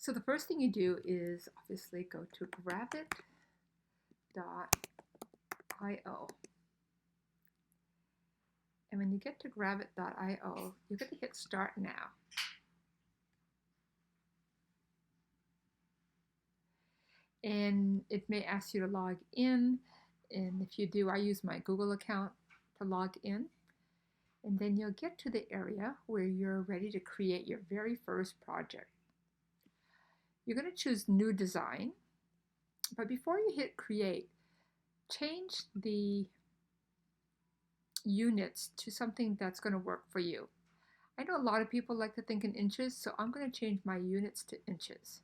So the first thing you do is obviously go to gravit.io. And when you get to gravit.io, you're going to hit Start Now. And it may ask you to log in. And if you do, I use my Google account to log in. And then you'll get to the area where you're ready to create your very first project. You're going to choose New Design. But before you hit Create, change the units to something that's going to work for you. I know a lot of people like to think in inches, so I'm going to change my units to inches.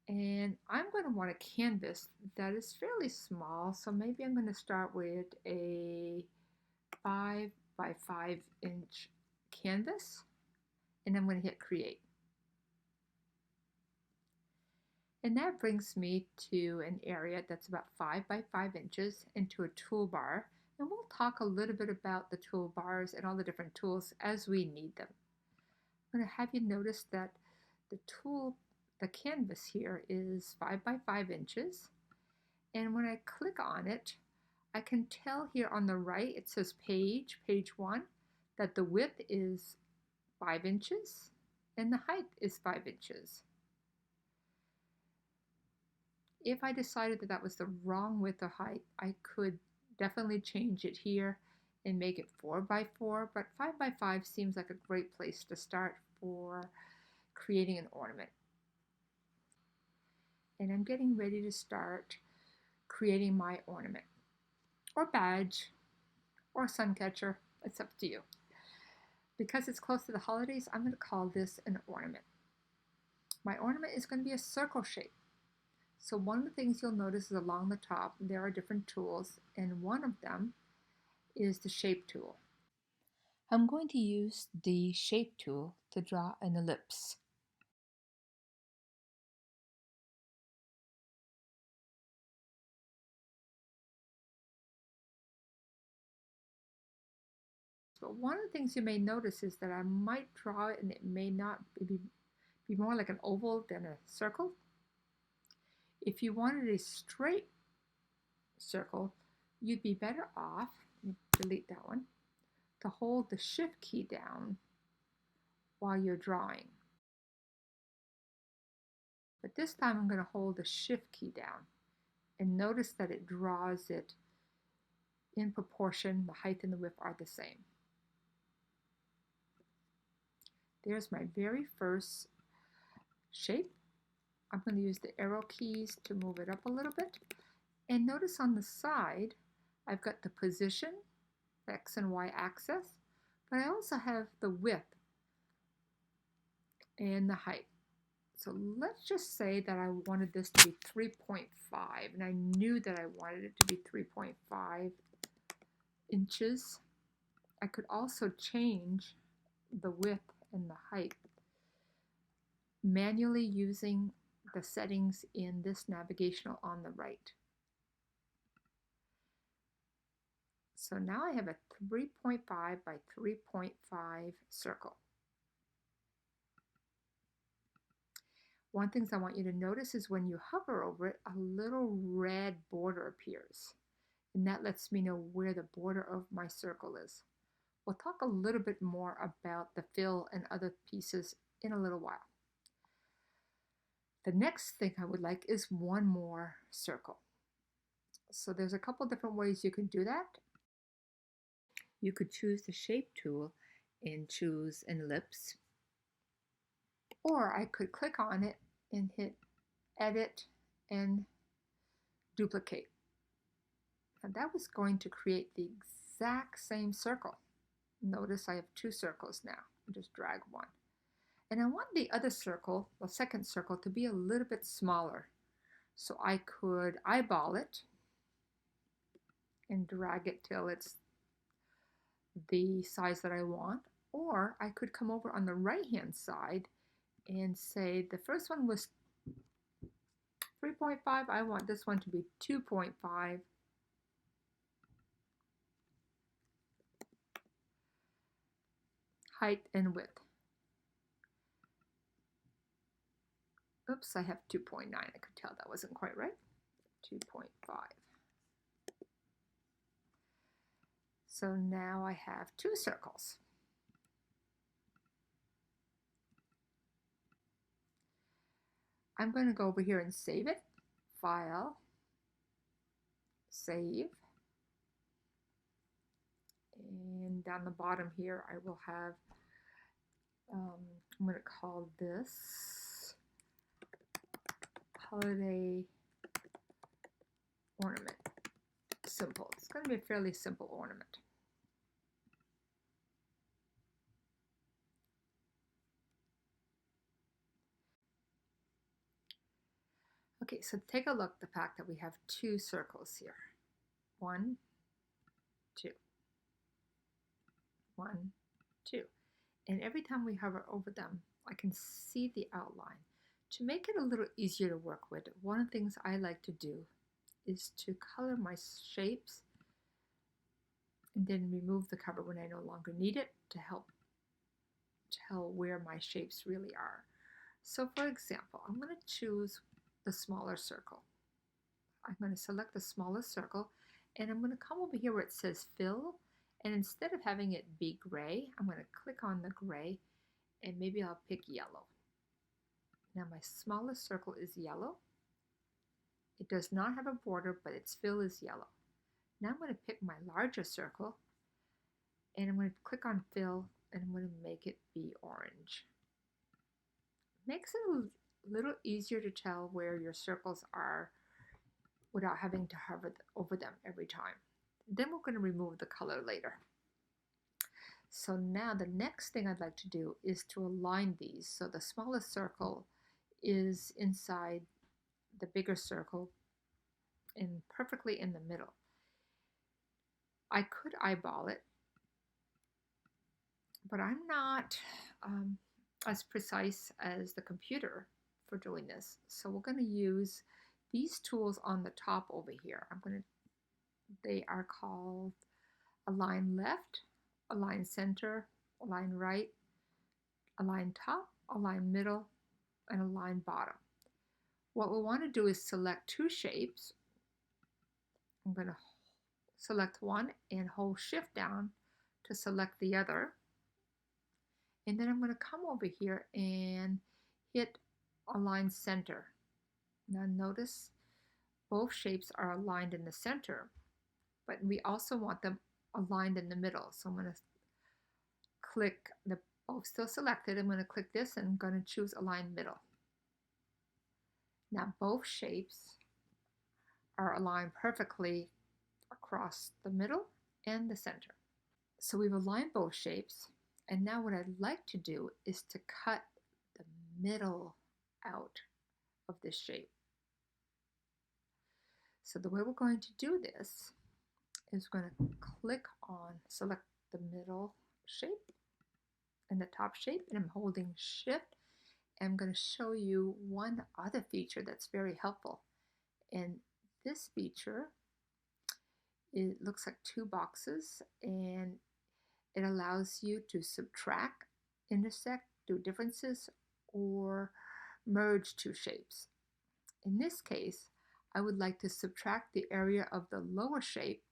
And I'm going to want a canvas that is fairly small, so maybe I'm going to start with a 5 by 5 inch canvas, and I'm going to hit Create. And that brings me to an area that's about 5 by 5 inches into a toolbar. And we'll talk a little bit about the toolbars and all the different tools as we need them. I'm going to have you notice that the canvas here is 5 by 5 inches. And when I click on it, I can tell here on the right, it says page 1, that the width is 5 inches and the height is 5 inches. If I decided that that was the wrong width or height, I could definitely change it here and make it 4 by 4, but 5 by 5 seems like a great place to start for creating an ornament. And I'm getting ready to start creating my ornament, or badge, or sun catcher. It's up to you. Because it's close to the holidays, I'm going to call this an ornament. My ornament is going to be a circle shape. So one of the things you'll notice is along the top, there are different tools, and one of them is the shape tool. I'm going to use the shape tool to draw an ellipse. But one of the things you may notice is that I might draw it and it may not be more like an oval than a circle. If you wanted a straight circle, you'd be better off, let me delete that one, to hold the Shift key down while you're drawing. But this time I'm going to hold the Shift key down, and notice that it draws it in proportion. The height and the width are the same. There's my very first shape. I'm going to use the arrow keys to move it up a little bit. And notice on the side, I've got the position, X and Y axis, but I also have the width and the height. So let's just say that I wanted this to be 3.5, and I knew that I wanted it to be 3.5 inches. I could also change the width and the height manually using the settings in this navigational on the right. So now I have a 3.5 by 3.5 circle. One thing I want you to notice is when you hover over it, a little red border appears. And that lets me know where the border of my circle is. We'll talk a little bit more about the fill and other pieces in a little while. The next thing I would like is one more circle. So there's a couple different ways you can do that. You could choose the shape tool and choose an ellipse. Or I could click on it and hit edit and duplicate. And that was going to create the exact same circle. Notice I have two circles now. I'll just drag one. And I want the other circle, the second circle, to be a little bit smaller. So I could eyeball it and drag it till it's the size that I want. Or I could come over on the right-hand side and say the first one was 3.5. I want this one to be 2.5. Height and width. Oops, I have 2.9. I could tell that wasn't quite right. 2.5. So now I have 2 circles. I'm going to go over here and save it. File, save. And down the bottom here, I will have, I'm going to call this Holiday Ornament. Simple. It's going to be a fairly simple ornament. Okay, so take a look at the fact that we have 2 circles here. 1, 2. 1, 2. And every time we hover over them, I can see the outline. To make it a little easier to work with, one of the things I like to do is to color my shapes and then remove the cover when I no longer need it to help tell where my shapes really are. So for example, I'm going to choose the smaller circle. I'm going to select the smallest circle and I'm going to come over here where it says fill, and instead of having it be gray, I'm going to click on the gray and maybe I'll pick yellow. Now my smallest circle is yellow. It does not have a border, but its fill is yellow. Now I'm going to pick my larger circle and I'm going to click on fill and I'm going to make it be orange. Makes it a little easier to tell where your circles are without having to hover over them every time. Then we're going to remove the color later. So now the next thing I'd like to do is to align these. So the smallest circle is inside the bigger circle and perfectly in the middle. I could eyeball it, but I'm not as precise as the computer for doing this. So we're going to use these tools on the top over here. They are called align left, align center, align right, align top, align middle, and align bottom. What we want to do is select 2 shapes. I'm going to select one and hold shift down to select the other. And then I'm going to come over here and hit align center. Now notice both shapes are aligned in the center, but we also want them aligned in the middle. So I'm going to click the both still selected. I'm going to click this and I'm going to choose align middle. Now both shapes are aligned perfectly across the middle and the center. So we've aligned both shapes, and now what I'd like to do is to cut the middle out of this shape. So the way we're going to do this is we're going to click on, select the middle shape and the top shape, and I'm holding shift. And I'm going to show you one other feature that's very helpful. And this feature, it looks like 2 boxes, and it allows you to subtract, intersect, do differences, or merge 2 shapes. In this case, I would like to subtract the area of the lower shape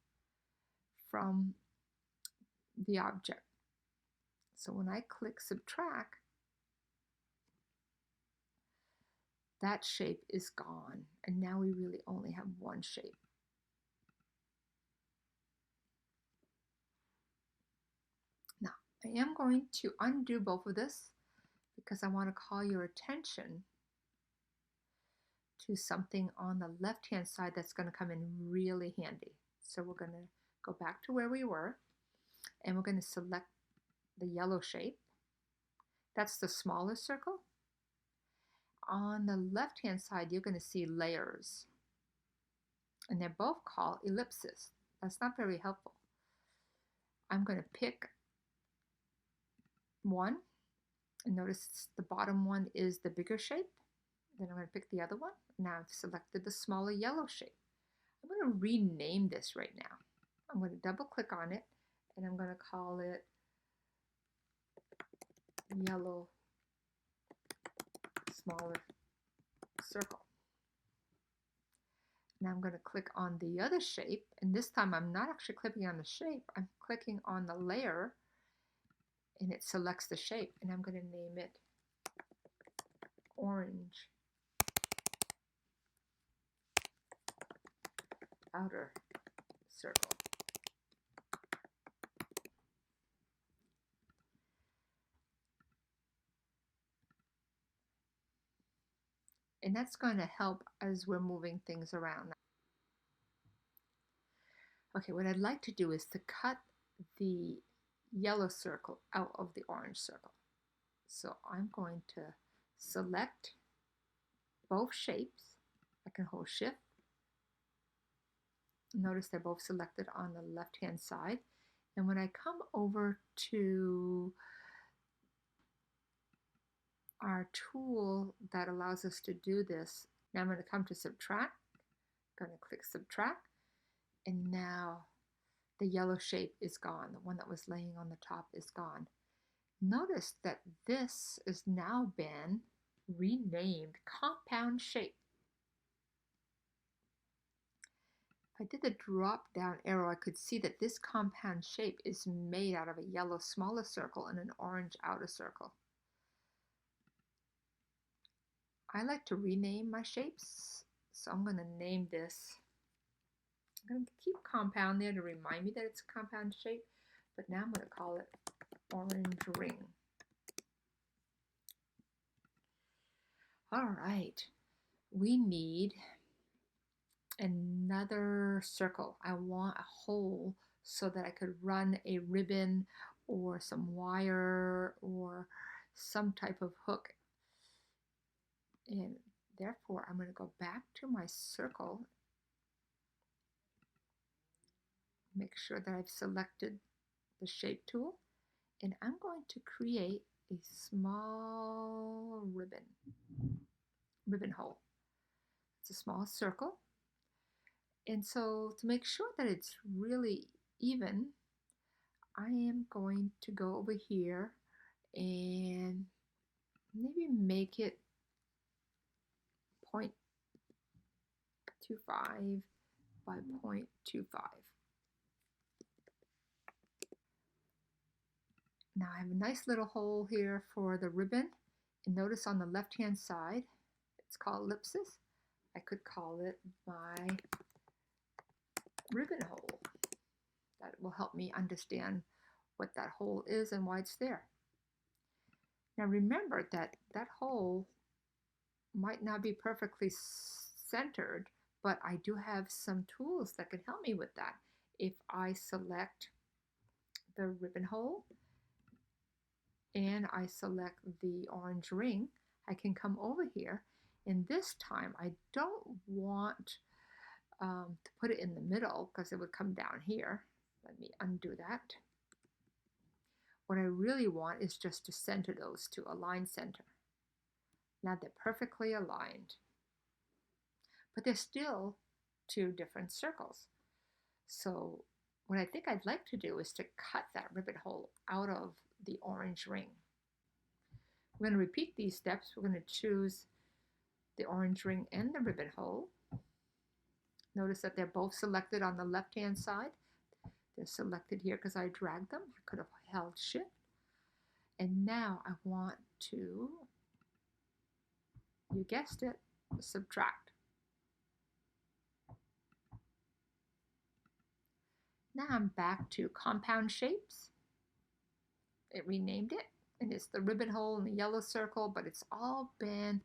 from the object. So when I click subtract, that shape is gone, and now we really only have one shape. Now, I am going to undo both of this because I want to call your attention to something on the left-hand side that's going to come in really handy. So we're going to go back to where we were, and we're going to select the yellow shape. That's the smallest circle. On the left-hand side, you're going to see layers, and they're both called ellipses. That's not very helpful. I'm going to pick one, and notice the bottom one is the bigger shape. Then I'm going to pick the other one. Now I've selected the smaller yellow shape. I'm going to rename this right now. I'm going to double click on it, and I'm going to call it yellow smaller circle. Now I'm going to click on the other shape, and this time I'm not actually clicking on the shape, I'm clicking on the layer, and it selects the shape, and I'm going to name it Orange Outer Circle. And that's going to help as we're moving things around. Okay, what I'd like to do is to cut the yellow circle out of the orange circle. So I'm going to select both shapes. I can hold Shift. Notice they're both selected on the left-hand side. And when I come over to our tool that allows us to do this, now I'm going to come to Subtract. I'm going to click Subtract. And now the yellow shape is gone. The one that was laying on the top is gone. Notice that this has now been renamed Compound Shape. If I did the drop down arrow, I could see that this compound shape is made out of a yellow smaller circle and an orange outer circle. I like to rename my shapes, so I'm going to name this. I'm going to keep compound there to remind me that it's a compound shape, but now I'm going to call it Orange Ring. All right, we need another circle. I want a hole so that I could run a ribbon or some wire or some type of hook. And therefore, I'm going to go back to my circle, make sure that I've selected the shape tool, and I'm going to create a small ribbon hole. It's a small circle. And so to make sure that it's really even, I am going to go over here and maybe make it 0.25 by 0.25. Now I have a nice little hole here for the ribbon, and notice on the left hand side it's called ellipsis. I could call it my ribbon hole. That will help me understand what that hole is and why it's there. Now remember that that hole might not be perfectly centered, but I do have some tools that can help me with that. If I select the ribbon hole and I select the orange ring, I can come over here, and this time I don't want to put it in the middle because it would come down here. Let me undo that. What I really want is just to center those two, align center. Now they're perfectly aligned, but they're still two different circles. So what I think I'd like to do is to cut that ribbon hole out of the orange ring. We're going to repeat these steps. We're going to choose the orange ring and the ribbon hole. Notice that they're both selected on the left-hand side. They're selected here because I dragged them. I could have held Shift. And now I want to, you guessed it, subtract. Now I'm back to compound shapes. It renamed it, and it's the ribbon hole and the yellow circle, but it's all been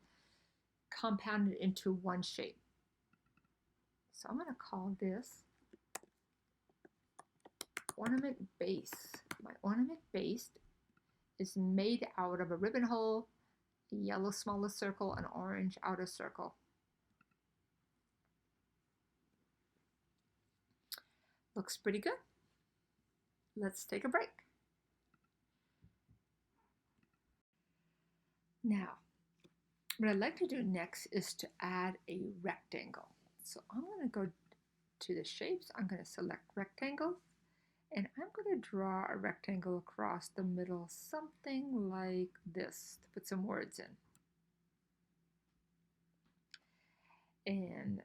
compounded into one shape. So I'm going to call this Ornament Base. My ornament base is made out of a ribbon hole, a yellow smaller circle, an orange outer circle. Looks pretty good. Let's take a break. Now, what I'd like to do next is to add a rectangle. So I'm going to go to the shapes. I'm going to select rectangle, and I'm going to draw a rectangle across the middle, something like this, to put some words in. And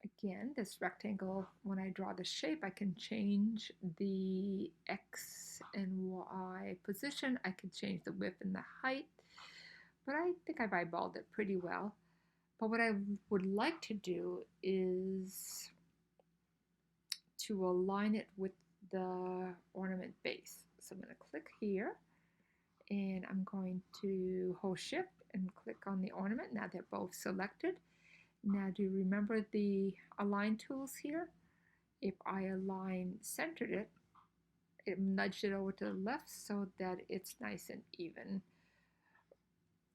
again, this rectangle, when I draw the shape, I can change the X and Y position. I can change the width and the height, but I think I've eyeballed it pretty well. But what I would like to do is to align it with the ornament base. So I'm going to click here, and I'm going to hold shift and click on the ornament. Now they're both selected. Now do you remember the align tools here? If I centered it, it nudged it over to the left so that it's nice and even.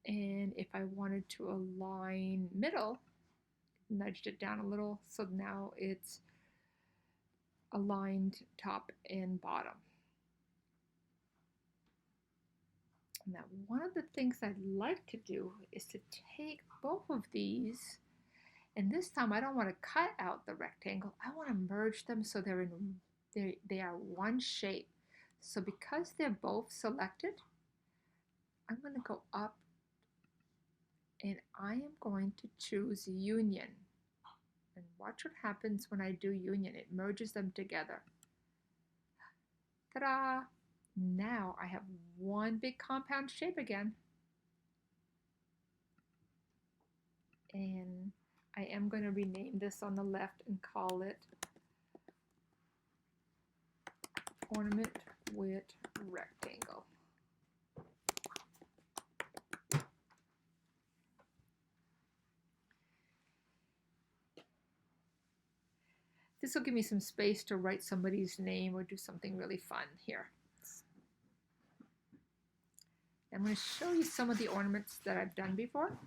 And if I wanted to align middle, nudged it down a little, so now it's aligned top and bottom. Now, one of the things I'd like to do is to take both of these, and this time I don't want to cut out the rectangle. I want to merge them so they are one shape. So because they're both selected, I'm going to go up and I am going to choose union. And watch what happens when I do union. It merges them together. Ta-da! Now I have one big compound shape again. And I am going to rename this on the left and call it Ornament with Rectangle. This will give me some space to write somebody's name or do something really fun here. I'm going to show you some of the ornaments that I've done before.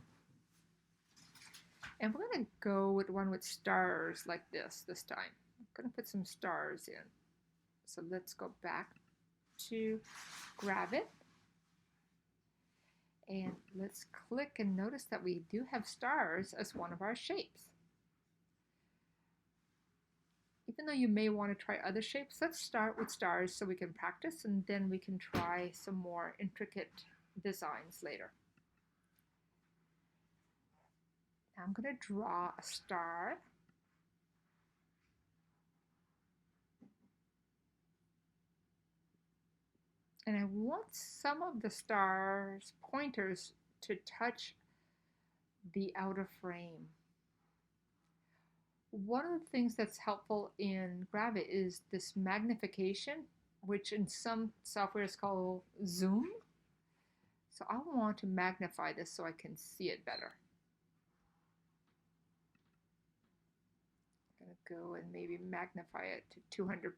And we're going to go with one with stars like this time. I'm going to put some stars in. So let's go back to Gravit. And let's click and notice that we do have stars as one of our shapes. Even though you may want to try other shapes, let's start with stars so we can practice, and then we can try some more intricate designs later. Now I'm going to draw a star. And I want some of the stars pointers to touch the outer frame. One of the things that's helpful in Gravit is this magnification, which in some software is called zoom. So I want to magnify this so I can see it better. I'm going to go and maybe magnify it to 200%.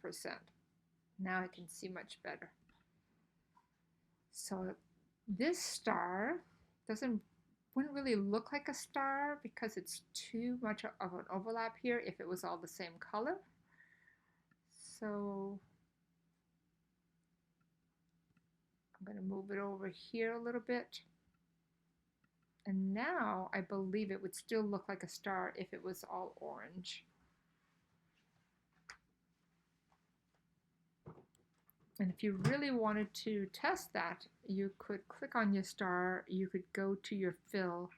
Now I can see much better. So this star wouldn't really look like a star because it's too much of an overlap here if it was all the same color. So I'm going to move it over here a little bit. And now I believe it would still look like a star if it was all orange. And if you really wanted to test that, you could click on your star, you could go to your fill,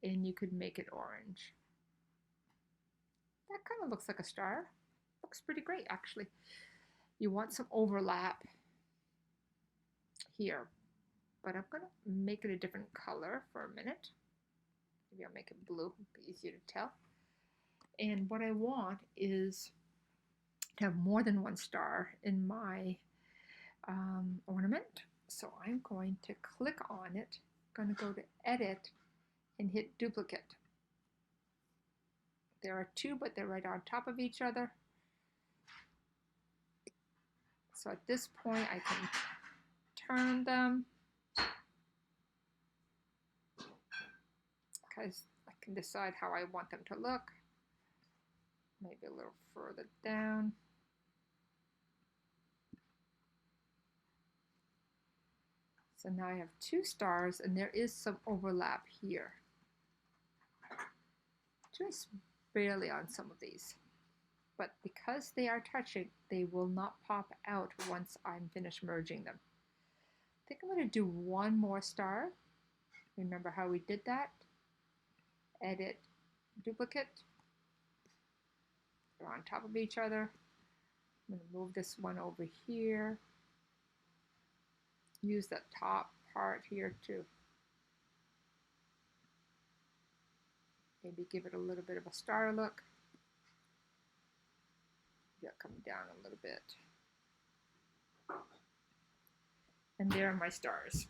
and you could make it orange. That kind of looks like a star. Looks pretty great, actually. You want some overlap here, but I'm going to make it a different color for a minute. Maybe I'll make it blue, it'll be easier to tell. And what I want is to have more than one star in my ornament. So I'm going to click on it. I'm going to go to Edit and hit Duplicate. There are two, but they're right on top of each other. So at this point, I can turn them because I can decide how I want them to look. Maybe a little further down. So now I have two stars, and there is some overlap here. Just barely on some of these. But because they are touching, they will not pop out once I'm finished merging them. I think I'm going to do one more star. Remember how we did that? Edit, duplicate. They're on top of each other. I'm going to move this one over here. Use that top part here to maybe give it a little bit of a star look. Yeah, come down a little bit. And there are my stars.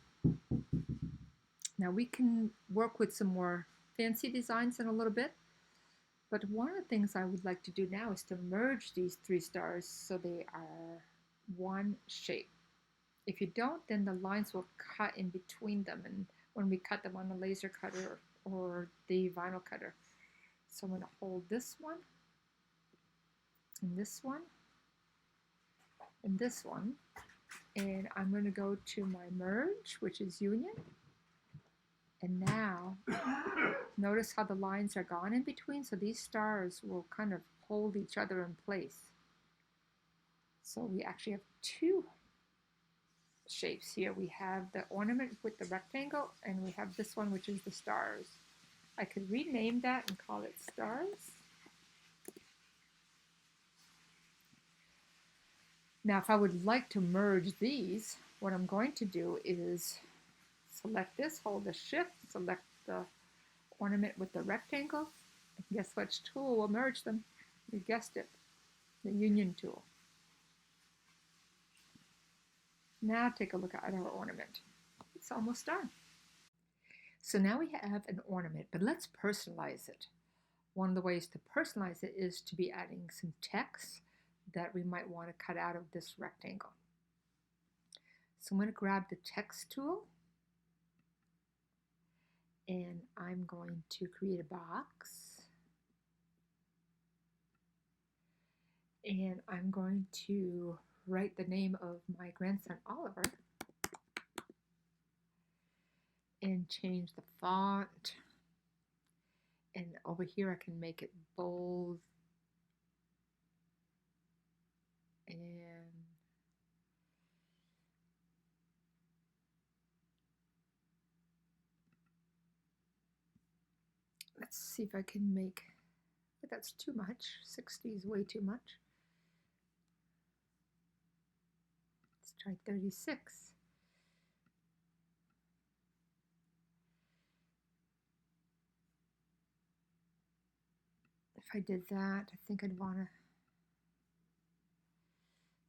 Now we can work with some more fancy designs in a little bit, but one of the things I would like to do now is to merge these three stars so they are one shape. If you don't, then the lines will cut in between them, and when we cut them on the laser cutter or the vinyl cutter. So I'm going to hold this one, and this one, and this one, and I'm going to go to my merge, which is union. And now, notice how the lines are gone in between, so these stars will kind of hold each other in place. So we actually have two shapes here. We have the ornament with the rectangle, and we have this one, which is the stars. I could rename that and call it stars. Now, if I would like to merge these, what I'm going to do is select this, hold the shift, select the ornament with the rectangle, and guess which tool will merge them? You guessed it, the union tool. Now take a look at our ornament. It's almost done. So now we have an ornament, but let's personalize it. One of the ways to personalize it is to be adding some text that we might want to cut out of this rectangle. So I'm going to grab the text tool, and I'm going to create a box, and I'm going to write the name of my grandson Oliver and change the font, and over here I can make it bold, and let's see if I can make, but that's too much. 60 is way too much. Let's try 36. If I did that, I think I'd want to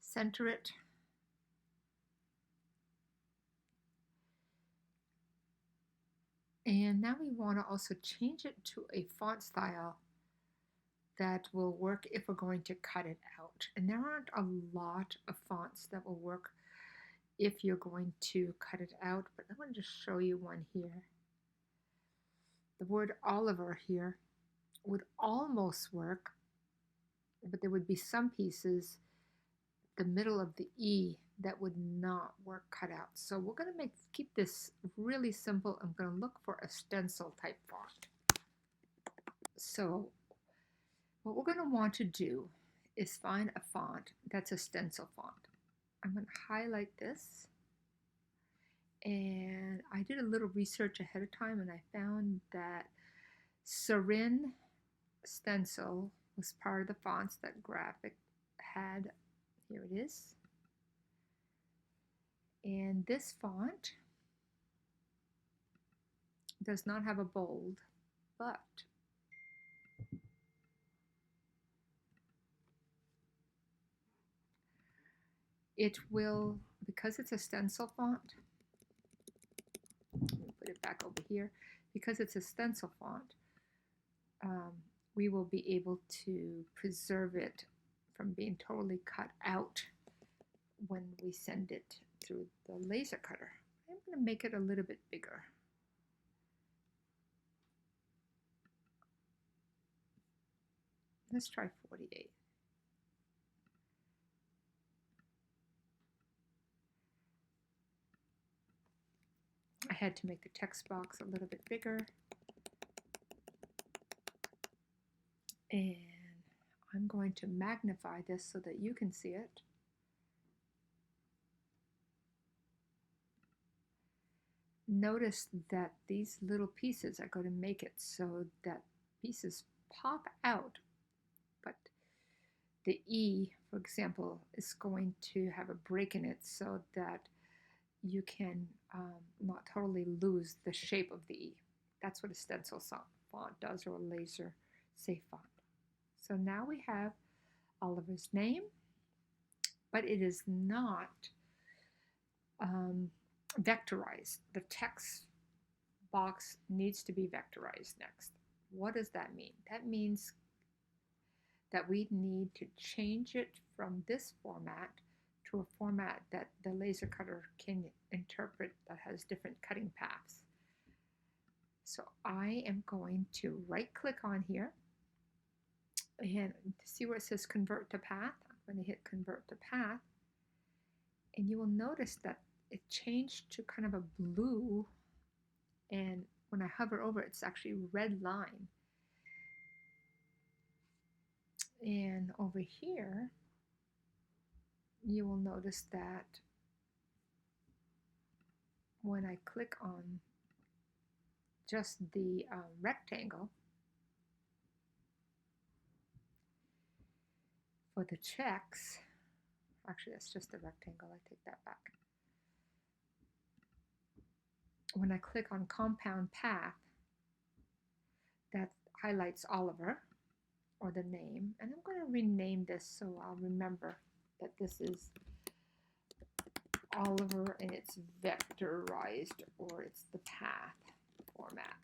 center it. And now we want to also change it to a font style that will work if we're going to cut it out. And there aren't a lot of fonts that will work if you're going to cut it out, but I'm going to just show you one here. The word Oliver here would almost work, but there would be some pieces, the middle of the E, that would not work cut out. So we're going to keep this really simple. I'm going to look for a stencil type font. So what we're going to want to do is find a font that's a stencil font. I'm going to highlight this, and I did a little research ahead of time, and I found that Sarin Stencil was part of the fonts that Gravit had. Here it is. And this font does not have a bold, but it will, because it's a stencil font, let me put it back over here, because it's a stencil font, we will be able to preserve it from being totally cut out when we send it through the laser cutter. I'm going to make it a little bit bigger. Let's try 48. I had to make the text box a little bit bigger. And I'm going to magnify this so that you can see it. Notice that these little pieces are going to make it so that pieces pop out, but the E, for example, is going to have a break in it so that you can not totally lose the shape of the E. That's what a stencil font does, or a laser safe font. So now we have Oliver's name, but it is not vectorized. The text box needs to be vectorized next. What does that mean? That means that we need to change it from this format to a format that the laser cutter can interpret, that has different cutting paths. So I am going to right click on here, and to see where it says convert to path, I'm going to hit convert to path, and you will notice that it changed to kind of a blue, and when I hover over it, it's actually a red line. And over here, you will notice that when I click on just the rectangle for the checks, actually that's just the rectangle, I take that back. When I click on compound path, that highlights Oliver, or the name, and I'm going to rename this so I'll remember that this is Oliver and it's vectorized, or it's the path format.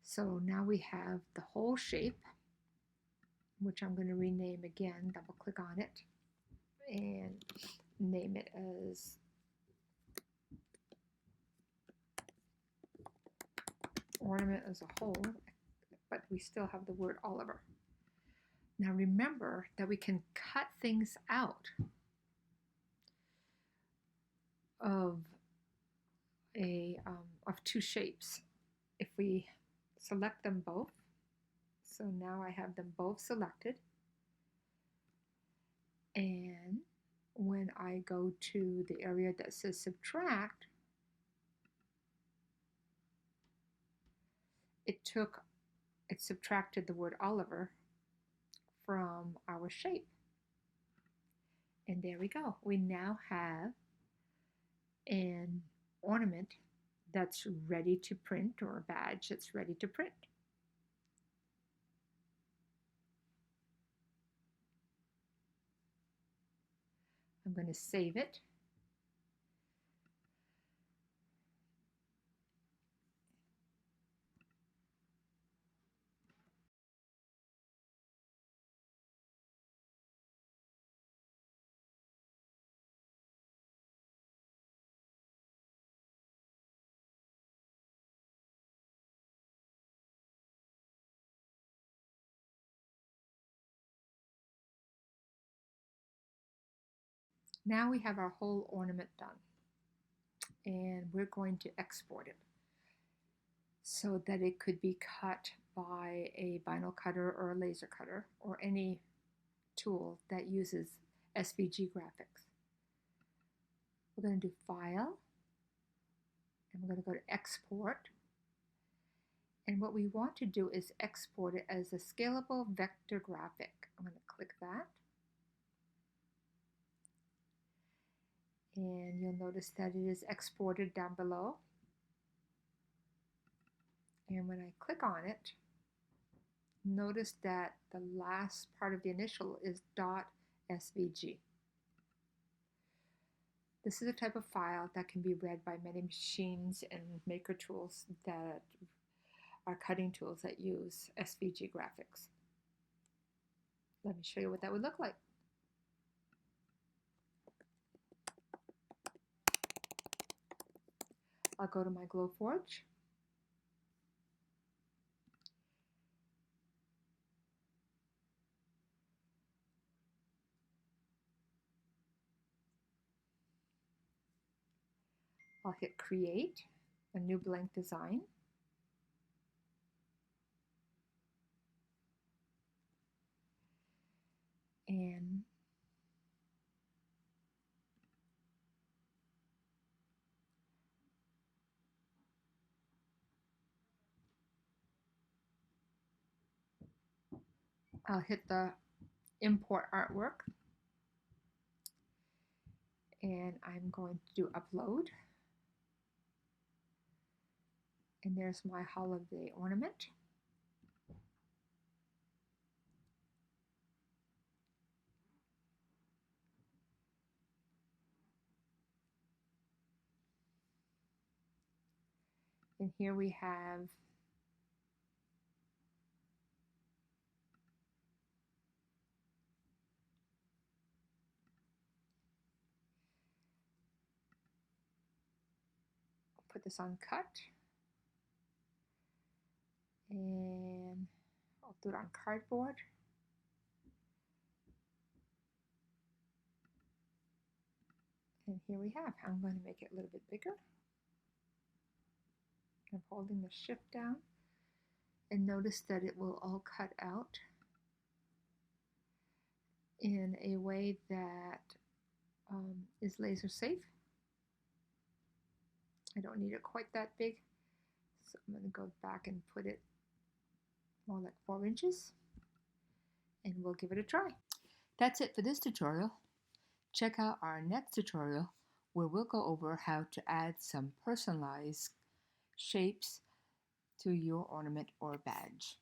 So now we have the whole shape, which I'm going to rename again, double click on it, and name it as Ornament as a whole, but we still have the word Oliver. Now remember that we can cut things out of two shapes if we select them both. So now I have them both selected, and when I go to the area that says subtract, it subtracted the word Oliver from our shape. And there we go. We now have an ornament that's ready to print, or a badge that's ready to print. I'm going to save it. Now we have our whole ornament done, and we're going to export it so that it could be cut by a vinyl cutter or a laser cutter, or any tool that uses SVG graphics. We're going to do File, and we're going to go to Export. And what we want to do is export it as a scalable vector graphic. I'm going to click that. And you'll notice that it is exported down below. And when I click on it, notice that the last part of the initial is .svg. This is a type of file that can be read by many machines and maker tools that are cutting tools that use SVG graphics. Let me show you what that would look like. I'll go to my Glowforge. I'll hit Create, a new blank design. And I'll hit the import artwork and I'm going to do upload. And there's my holiday ornament. And here we have put this on cut. And I'll do it on cardboard. And here we have. I'm going to make it a little bit bigger. I'm holding the shift down. And notice that it will all cut out in a way that is laser safe. I don't need it quite that big. So I'm going to go back and put it more like 4 inches. And we'll give it a try. That's it for this tutorial. Check out our next tutorial where we'll go over how to add some personalized shapes to your ornament or badge.